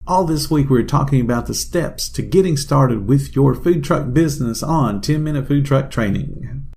All this week we're talking about the steps to getting started with your food truck business on 10-Minute Food Truck Training.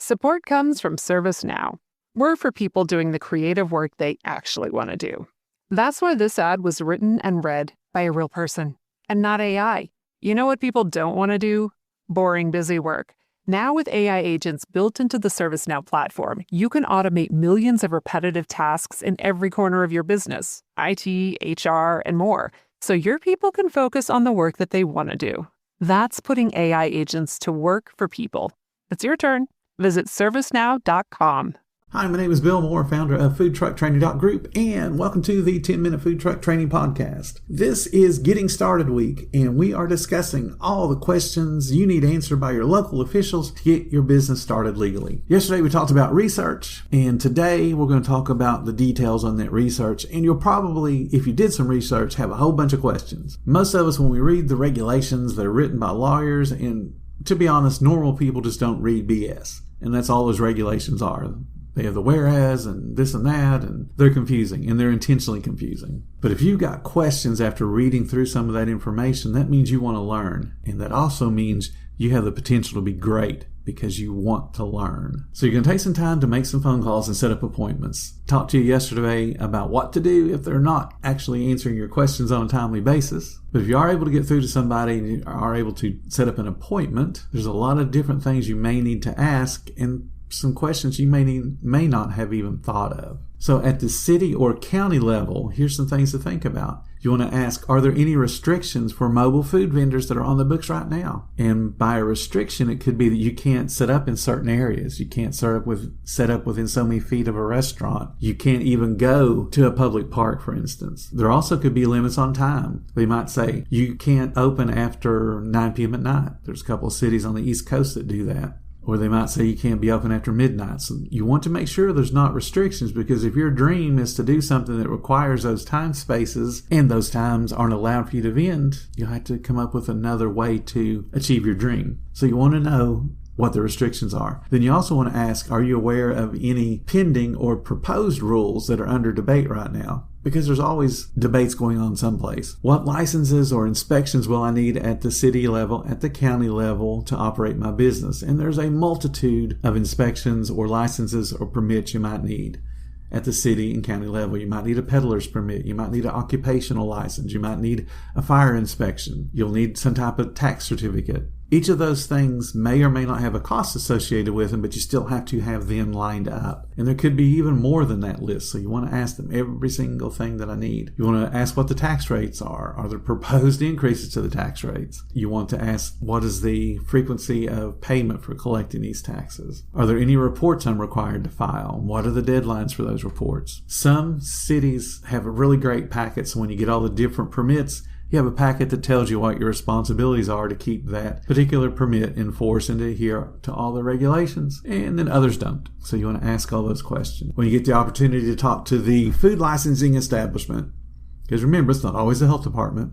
Support comes from ServiceNow. We're for people doing the creative work they actually want to do. That's why this ad was written and read by a real person and not AI. You know what people don't want to do? Boring, busy work. Now with AI agents built into the ServiceNow platform, you can automate millions of repetitive tasks in every corner of your business, IT, HR, and more, so your people can focus on the work that they want to do. That's putting AI agents to work for people. It's your turn. Visit servicenow.com. Hi, my name is Bill Moore, founder of FoodTruckTraining.group, and welcome to the 10-Minute Food Truck Training Podcast. This is Getting Started Week, and we are discussing all the questions you need answered by your local officials to get your business started legally. Yesterday we talked about research, and today we're going to talk about the details on that research, and you'll probably, if you did some research, have a whole bunch of questions. Most of us, when we read the regulations that are written by lawyers, and to be honest, normal people just don't read BS, and that's all those regulations are. They have the whereas and this and that, and they're confusing, and they're intentionally confusing. But if you've got questions after reading through some of that information, that means you want to learn. And that also means you have the potential to be great because you want to learn. So you're going to take some time to make some phone calls and set up appointments. Talked to you yesterday about what to do if they're not actually answering your questions on a timely basis. But if you are able to get through to somebody and you are able to set up an appointment, there's a lot of different things you may need to ask and some questions you may not have even thought of. So at the city or county level, here's some things to think about. You want to ask, are there any restrictions for mobile food vendors that are on the books right now? And by a restriction, it could be that you can't set up in certain areas. You can't set up within so many feet of a restaurant. You can't even go to a public park, for instance. There also could be limits on time. They might say you can't open after 9 p.m. at night. There's a couple of cities on the East Coast that do that. Or they might say you can't be open after midnight. So you want to make sure there's not restrictions, because if your dream is to do something that requires those time spaces and those times aren't allowed for you to vend, you'll have to come up with another way to achieve your dream. So you want to know what the restrictions are. Then you also want to ask, are you aware of any pending or proposed rules that are under debate right now? Because there's always debates going on someplace. What licenses or inspections will I need at the city level, at the county level to operate my business? And there's a multitude of inspections or licenses or permits you might need. At the city and county level, you might need a peddler's permit. You might need an occupational license. You might need a fire inspection. You'll need some type of tax certificate. Each of those things may or may not have a cost associated with them, but you still have to have them lined up. And there could be even more than that list. So you want to ask them every single thing that I need. You want to ask what the tax rates are. Are there proposed increases to the tax rates? You want to ask what is the frequency of payment for collecting these taxes? Are there any reports I'm required to file? What are the deadlines for those reports? Some cities have a really great packet, so when you get all the different permits, you have a packet that tells you what your responsibilities are to keep that particular permit in force and to adhere to all the regulations, and then others don't. So you want to ask all those questions. When you get the opportunity to talk to the food licensing establishment, because remember, it's not always the health department,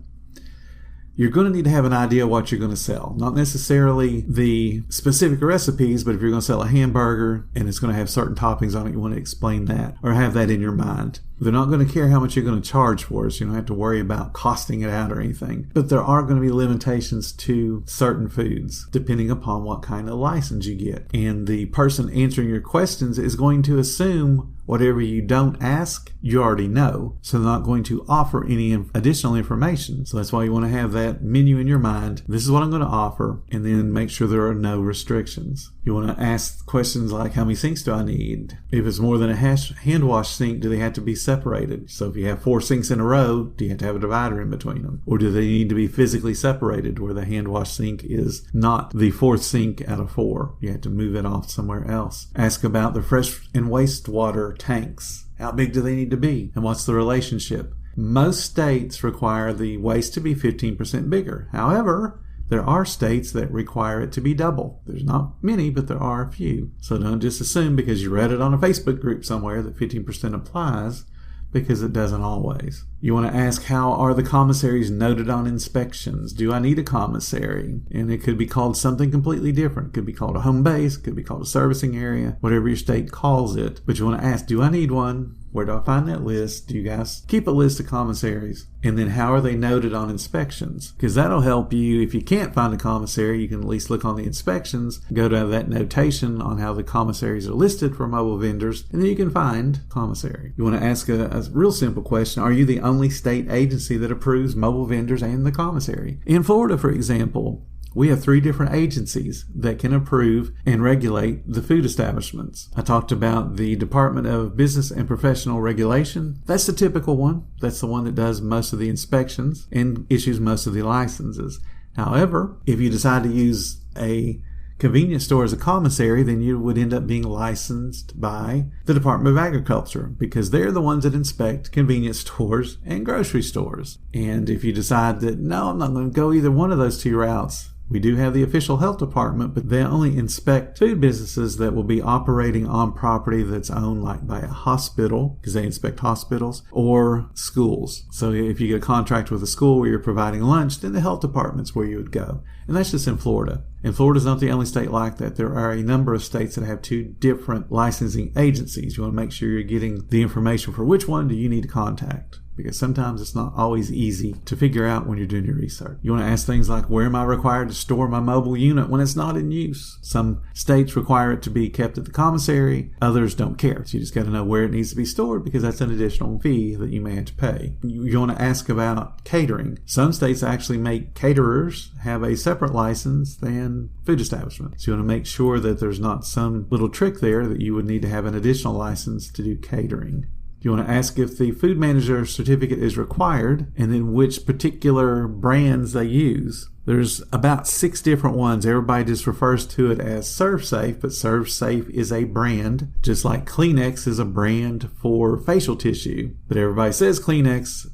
you're going to need to have an idea what you're going to sell. Not necessarily the specific recipes, but if you're going to sell a hamburger and it's going to have certain toppings on it, you want to explain that or have that in your mind. They're not going to care how much you're going to charge for it, so you don't have to worry about costing it out or anything. But there are going to be limitations to certain foods, depending upon what kind of license you get. And the person answering your questions is going to assume whatever you don't ask, you already know. So they're not going to offer any additional information. So that's why you want to have that menu in your mind. This is what I'm going to offer, and then make sure there are no restrictions. You want to ask questions like, how many sinks do I need? If it's more than a hand wash sink, do they have to be separated? So if you have 4 sinks in a row, do you have to have a divider in between them? Or do they need to be physically separated where the hand wash sink is not the 4th sink out of 4? You have to move it off somewhere else. Ask about the fresh and wastewater tanks. How big do they need to be? And what's the relationship? Most states require the waste to be 15% bigger. However, there are states that require it to be double. There's not many, but there are a few. So don't just assume because you read it on a Facebook group somewhere that 15% applies, because it doesn't always. You want to ask, how are the commissaries noted on inspections? Do I need a commissary? And it could be called something completely different. It could be called a home base. It could be called a servicing area, whatever your state calls it. But you want to ask, do I need one? Where do I find that list? Do you guys keep a list of commissaries? And then how are they noted on inspections? Because that'll help you. If you can't find a commissary, you can at least look on the inspections, go to that notation on how the commissaries are listed for mobile vendors, and then you can find commissary. You want to ask a real simple question. Are you the only state agency that approves mobile vendors and the commissary? In Florida, for example, we have 3 different agencies that can approve and regulate the food establishments. I talked about the Department of Business and Professional Regulation. That's the typical one. That's the one that does most of the inspections and issues most of the licenses. However, if you decide to use a convenience store as a commissary, then you would end up being licensed by the Department of Agriculture, because they're the ones that inspect convenience stores and grocery stores. And if you decide that, no, I'm not going to go either one of those 2 routes, we do have the official health department, but they only inspect food businesses that will be operating on property that's owned like by a hospital, because they inspect hospitals, or schools. So if you get a contract with a school where you're providing lunch, then the health department's where you would go. And that's just in Florida. And Florida's not the only state like that. There are a number of states that have 2 different licensing agencies. You want to make sure you're getting the information for which one do you need to contact, because sometimes it's not always easy to figure out when you're doing your research. You want to ask things like, where am I required to store my mobile unit when it's not in use? Some states require it to be kept at the commissary. Others don't care. So you just got to know where it needs to be stored, because that's an additional fee that you may have to pay. You want to ask about catering. Some states actually make caterers have a separate license than food establishments. So you want to make sure that there's not some little trick there that you would need to have an additional license to do catering. You want to ask if the food manager certificate is required, and then which particular brands they use. There's about 6 different ones. Everybody just refers to it as ServSafe, but ServSafe is a brand, just like Kleenex is a brand for facial tissue. But everybody says Kleenex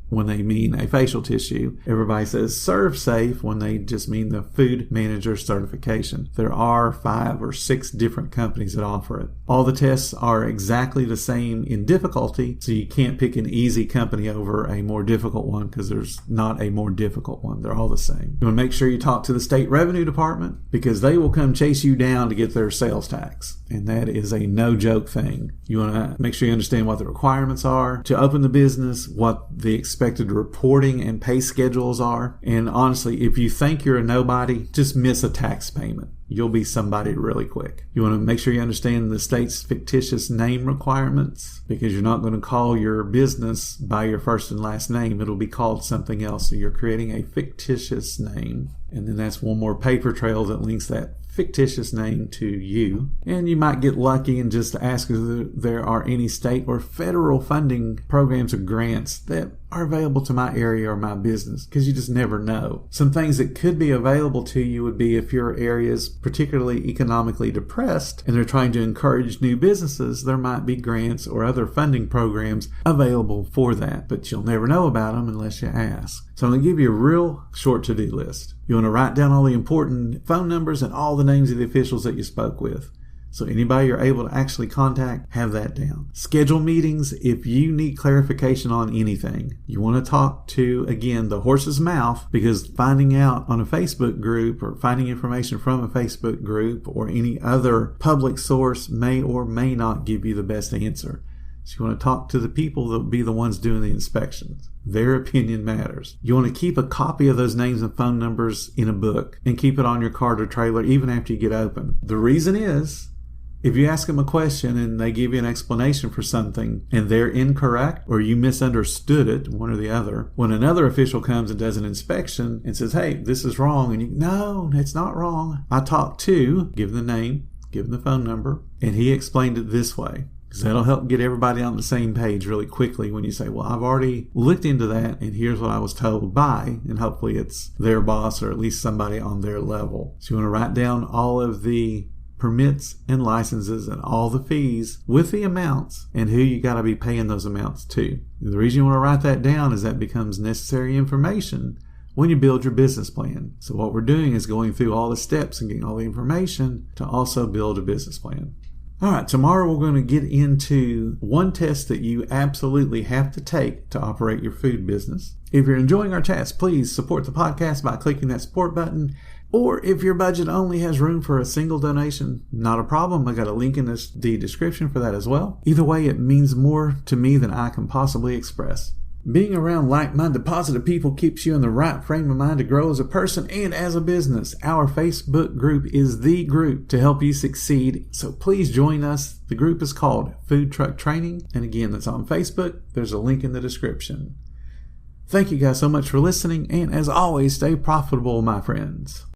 when they mean a facial tissue. Everybody says ServSafe when they just mean the food manager certification. There are 5 or 6 different companies that offer it. All the tests are exactly the same in difficulty, so you can't pick an easy company over a more difficult one, because there's not a more difficult one. They're all the same. You want to make sure you talk to the state revenue department, because they will come chase you down to get their sales tax. And that is a no-joke thing. You want to make sure you understand what the requirements are to open the business, what the expected reporting and pay schedules are. And honestly, if you think you're a nobody, just miss a tax payment. You'll be somebody really quick. You want to make sure you understand the state's fictitious name requirements, because you're not going to call your business by your first and last name. It'll be called something else. So you're creating a fictitious name. And then that's one more paper trail that links that fictitious name to you. And you might get lucky and just ask if there are any state or federal funding programs or grants that are available to my area or my business, because you just never know. Some things that could be available to you would be if your area is particularly economically depressed and they're trying to encourage new businesses, there might be grants or other funding programs available for that, but you'll never know about them unless you ask. So I'm going to give you a real short to-do list. You want to write down all the important phone numbers and all the names of the officials that you spoke with. So anybody you're able to actually contact, have that down. Schedule meetings if you need clarification on anything. You want to talk to, again, the horse's mouth, because finding out on a Facebook group or finding information from a Facebook group or any other public source may or may not give you the best answer. So you want to talk to the people that will be the ones doing the inspections. Their opinion matters. You want to keep a copy of those names and phone numbers in a book and keep it on your cart or trailer even after you get open. The reason is, if you ask them a question and they give you an explanation for something and they're incorrect or you misunderstood it, one or the other, when another official comes and does an inspection and says, hey, this is wrong, and you, no, it's not wrong. I talked to, give them the name, give them the phone number, and he explained it this way. Because that'll help get everybody on the same page really quickly when you say, well, I've already looked into that and here's what I was told by, and hopefully it's their boss or at least somebody on their level. So you want to write down all of the permits and licenses and all the fees with the amounts and who you got to be paying those amounts to. The reason you want to write that down is that becomes necessary information when you build your business plan. So what we're doing is going through all the steps and getting all the information to also build a business plan. All right, tomorrow we're going to get into one test that you absolutely have to take to operate your food business. If you're enjoying our chats, please support the podcast by clicking that support button. Or if your budget only has room for a single donation, not a problem. I got a link in the description for that as well. Either way, it means more to me than I can possibly express. Being around like-minded, positive people keeps you in the right frame of mind to grow as a person and as a business. Our Facebook group is the group to help you succeed, so please join us. The group is called Food Truck Training, and again, it's on Facebook. There's a link in the description. Thank you guys so much for listening, and as always, stay profitable, my friends.